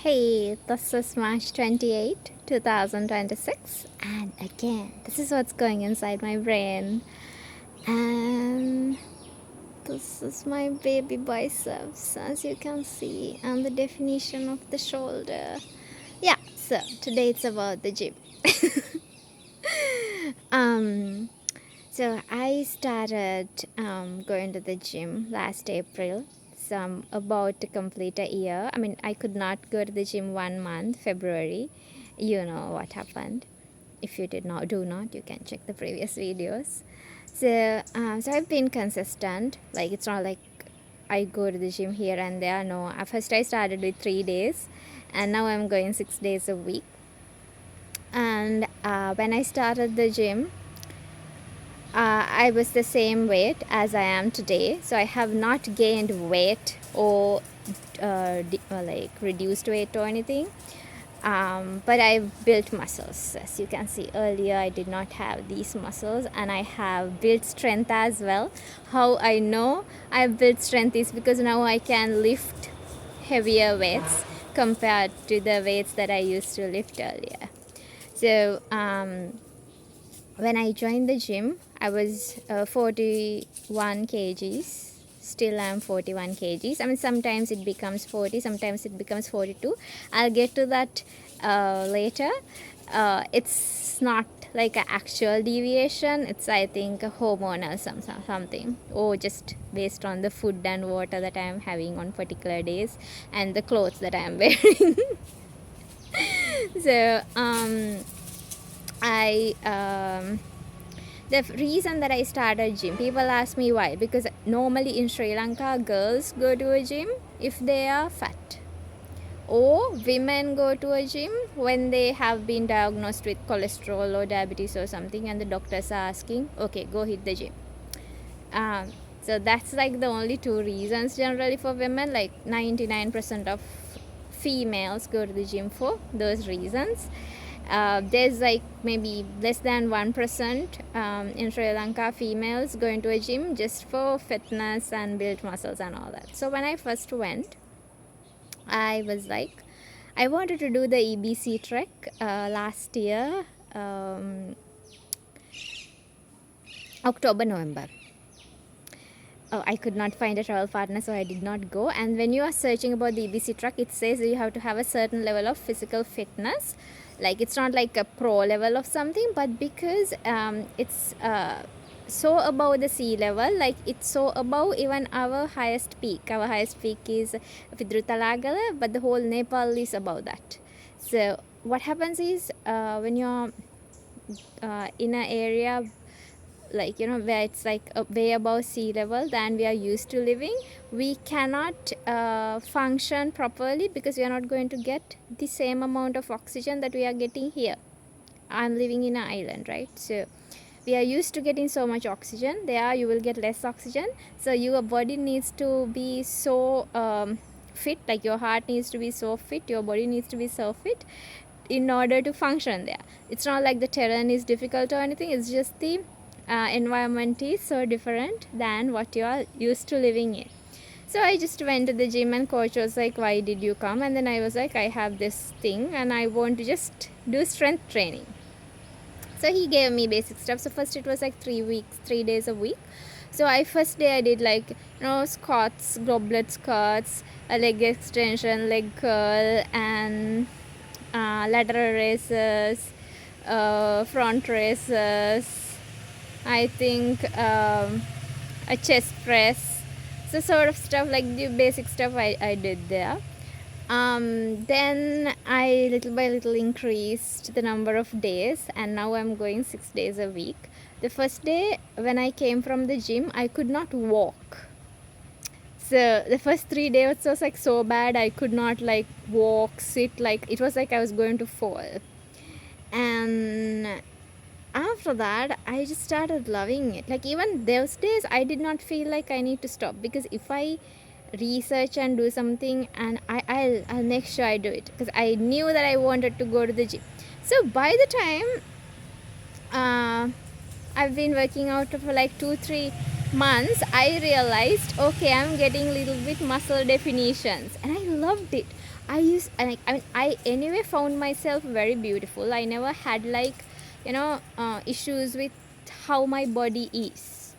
Hey, this is March 28, 2026, and again, this is what's going inside my brain. And this is my baby biceps, as you can see, and the definition of the shoulder. Yeah, so today it's about the gym. um, so I started going to the gym last April. So I'm about to complete a year. I mean, I could not go to the gym 1 month, February. You know what happened. If you do not, you can check the previous videos. So I've been consistent. Like it's not like I go to the gym here and there. No, at first I started with 3 days, and now I'm going 6 days a week. And when I started the gym, I was the same weight as I am today, so I have not gained weight or like reduced weight or anything. But I've built muscles. As you can see earlier, I did not have these muscles, and I have built strength as well. How I know I've built strength is because now I can lift heavier weights compared to the weights that I used to lift earlier. So when I joined the gym, I was 41 kgs. Still I'm 41 kgs. I mean, sometimes it becomes 40, sometimes it becomes 42. I'll get to that later. It's not like an actual deviation. It's, I think, a hormonal something, or just based on the food and water that I'm having on particular days and the clothes that I'm wearing. So the reason that I started gym, people ask me why, because normally in Sri Lanka girls go to a gym if they are fat, or women go to a gym when they have been diagnosed with cholesterol or diabetes or something, and the doctors are asking, okay, go hit the gym. So that's like the only two reasons generally for women. Like 99% of females go to the gym for those reasons. There's like maybe less than 1% in Sri Lanka females going to a gym just for fitness and build muscles and all that. So when I first went, I was like, I wanted to do the EBC trek last year, October, November. I could not find a travel partner, so I did not go. And when you are searching about the EBC truck, it says you have to have a certain level of physical fitness. Like it's not like a pro level of something, but because it's so above the sea level, like it's so above even our highest peak. Our highest peak is Vidrutalagala, but the whole Nepal is above that. So what happens is when you're in an area, like, you know, where it's like way above sea level than we are used to living, we cannot function properly because we are not going to get the same amount of oxygen that we are getting here. I'm living in an island, right? So we are used to getting so much oxygen. There you will get less oxygen, so your body needs to be so fit, like your heart needs to be so fit, your body needs to be so fit in order to function there. It's not like the terrain is difficult or anything, it's just the environment is so different than what you are used to living in. So I just went to the gym, and coach was like, why did you come? And then I was like, I have this thing and I want to just do strength training. So he gave me basic stuff. So first it was like 3 days a week. So first day I did like, you know, squats, goblet squats, a leg extension, leg curl, and lateral raises, front raises, I think a chest press. So sort of stuff, like the basic stuff I did there. Then I little by little increased the number of days, and now I'm going 6 days a week. The first day when I came from the gym, I could not walk. So the first 3 days was like so bad. I could not like walk, sit, like it was like I was going to fall. And after that I just started loving it. Like even those days I did not feel like I need to stop, because if I research and do something, and I'll make sure I do it, because I knew that I wanted to go to the gym. So by the time I've been working out for like 2-3 months, I realized, okay, I'm getting little bit muscle definitions, and I loved it. I anyway found myself very beautiful. I never had like, issues with how my body is.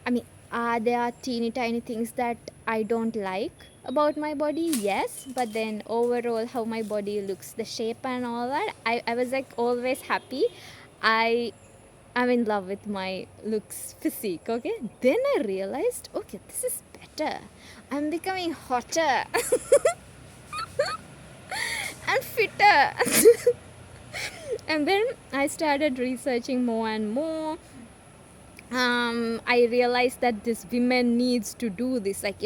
I mean, there are teeny tiny things that I don't like about my body, yes, but then overall, how my body looks, the shape and all that, I was like always happy. I I'm in love with my looks physique, okay? Then I realized, okay, this is better. I'm becoming hotter and fitter. And then I started researching more and more. I realized that this women needs to do this. Like,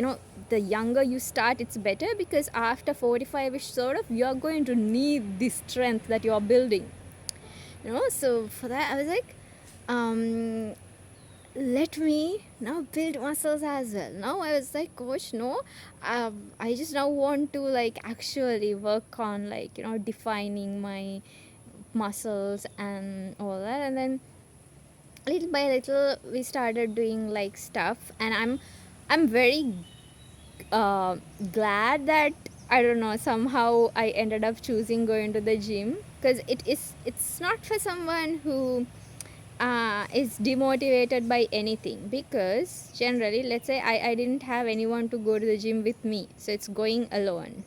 the younger you start, it's better, because after 45ish sort of, you're going to need this strength that you're building. So for that, I was like, um, let me now build muscles as well. Now I was like, coach, no, I just now want to like actually work on like, defining my muscles and all that. And then little by little we started doing like stuff, and I'm very glad that, I don't know, somehow I ended up choosing going to the gym, because it's not for someone who is demotivated by anything. Because generally, let's say I didn't have anyone to go to the gym with me, so it's going alone.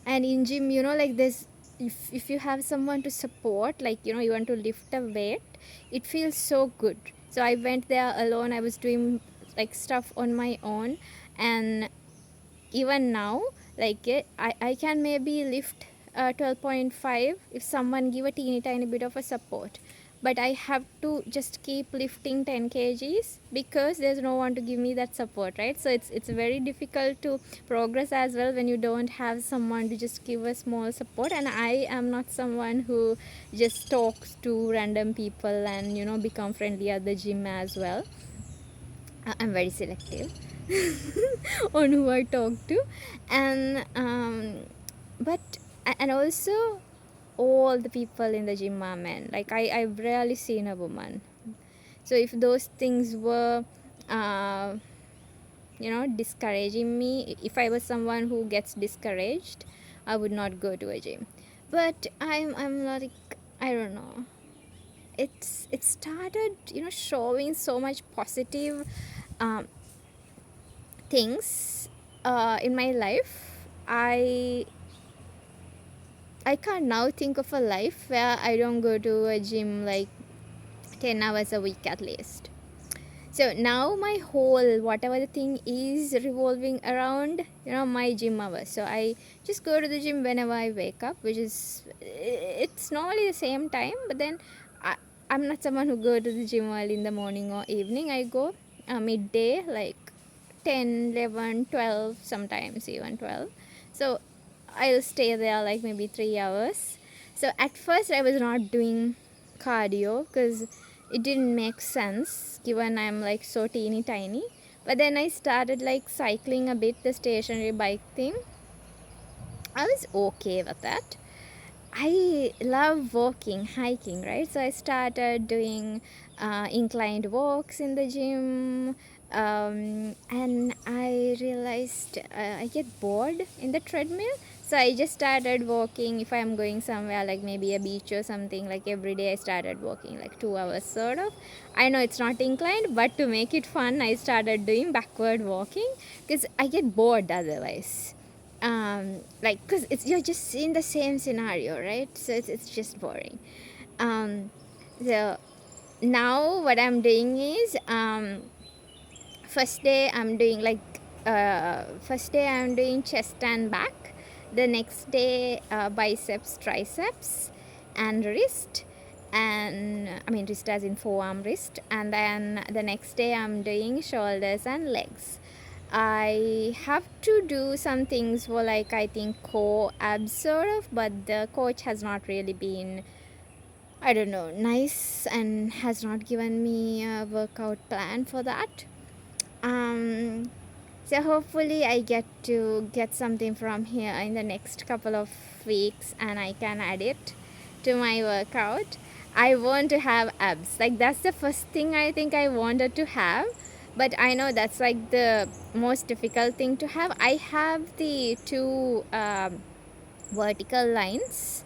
And in gym, like this, if you have someone to support, like, you want to lift a weight, it feels so good. So I went there alone. I was doing like stuff on my own, and even now, like, I can maybe lift 12.5 if someone give a teeny tiny bit of a support. But I have to just keep lifting 10 kgs because there's no one to give me that support, right? So it's very difficult to progress as well when you don't have someone to just give a small support. And I am not someone who just talks to random people and, become friendly at the gym as well. I'm very selective on who I talk to. And but and also, all the people in the gym are men. Like, I've rarely seen a woman. So if those things were discouraging me, if I was someone who gets discouraged, I would not go to a gym. But I'm like, I don't know, it started showing so much positive um, things in my life. I can't now think of a life where I don't go to a gym like 10 hours a week at least. So now my whole whatever the thing is revolving around my gym hours. So I just go to the gym whenever I wake up, which is, it's normally the same time, but then I'm not someone who go to the gym early in the morning or evening. I go midday, like 10, 11, 12, sometimes even 12. So I'll stay there like maybe 3 hours. So at first I was not doing cardio because it didn't make sense given I'm like so teeny tiny. But then I started like cycling a bit, the stationary bike thing. I was okay with that. I love walking, hiking, right? So I started doing inclined walks in the gym. And I realized I get bored in the treadmill. So I just started walking. If I'm going somewhere like maybe a beach or something, like every day I started walking like 2 hours sort of. I know it's not inclined, but to make it fun, I started doing backward walking because I get bored otherwise. Like, because you're just in the same scenario, right? So it's just boring. So now what I'm doing is, first day I'm doing chest and back. The next day biceps, triceps, and wrist. And I mean wrist as in forearm wrist. And then the next day I'm doing shoulders and legs. I have to do some things for like, I think, core, abs sort of, but the coach has not really been, I don't know, nice, and has not given me a workout plan for that. So hopefully I get to get something from here in the next couple of weeks and I can add it to my workout. I want to have abs. Like, that's the first thing I think I wanted to have. but I know that's like the most difficult thing to have. I have the two vertical lines,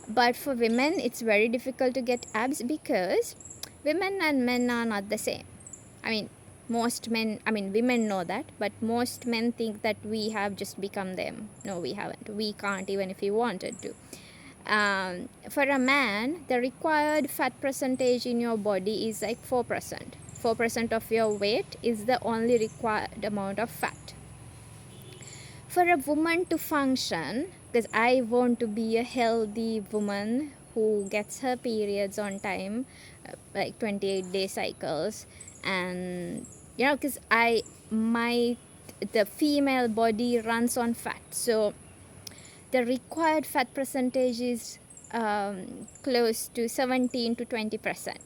but for women it's very difficult to get abs because women and men are not the same. I mean, most men, I mean, women know that, but most men think that we have just become them. No, we haven't. We can't, even if we wanted to. For a man, the required fat percentage in your body is like 4%. 4% of your weight is the only required amount of fat. For a woman to function, because I want to be a healthy woman who gets her periods on time, like 28-day cycles, and you know, because the female body runs on fat, so the required fat percentage is close to 17 to 20%.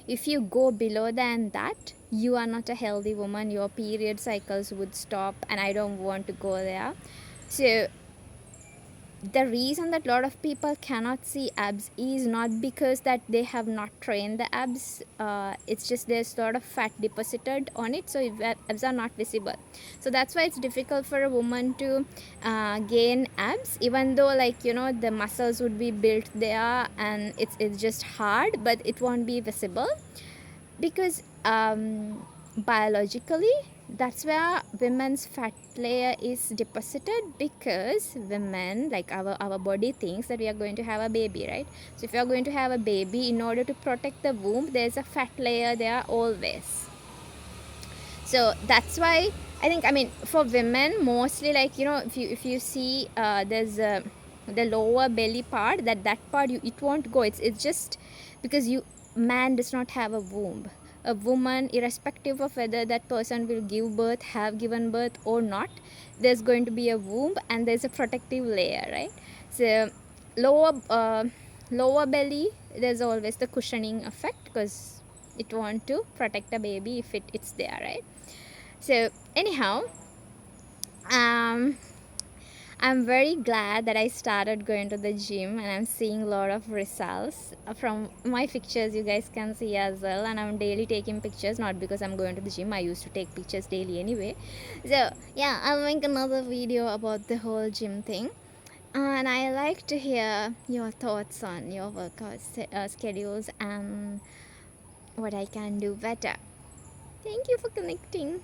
If you go below than that, you are not a healthy woman. Your period cycles would stop, and I don't want to go there. So the reason that a lot of people cannot see abs is not because that they have not trained the abs. It's just there's a lot of fat deposited on it, so abs are not visible. So that's why it's difficult for a woman to gain abs, even though, like, you know, the muscles would be built there, and it's just hard, but it won't be visible because biologically that's where women's fat layer is deposited, because women, like our body thinks that we are going to have a baby, right? So if you are going to have a baby, in order to protect the womb, there's a fat layer there always. So that's why I think, I mean, for women mostly, like, you know, if you see there's the lower belly part, that part it won't go. It's just because man does not have a womb. A woman, irrespective of whether that person will give birth, have given birth or not, there's going to be a womb and there's a protective layer, right? So lower belly, there's always the cushioning effect because it want to protect the baby if it's there, right? So anyhow, um I'm very glad that I started going to the gym, and I'm seeing a lot of results from my pictures. You guys can see as well, and I'm daily taking pictures, not because I'm going to the gym. I used to take pictures daily anyway. So yeah, I'll make another video about the whole gym thing, and I like to hear your thoughts on your workout schedules and what I can do better. Thank you for connecting.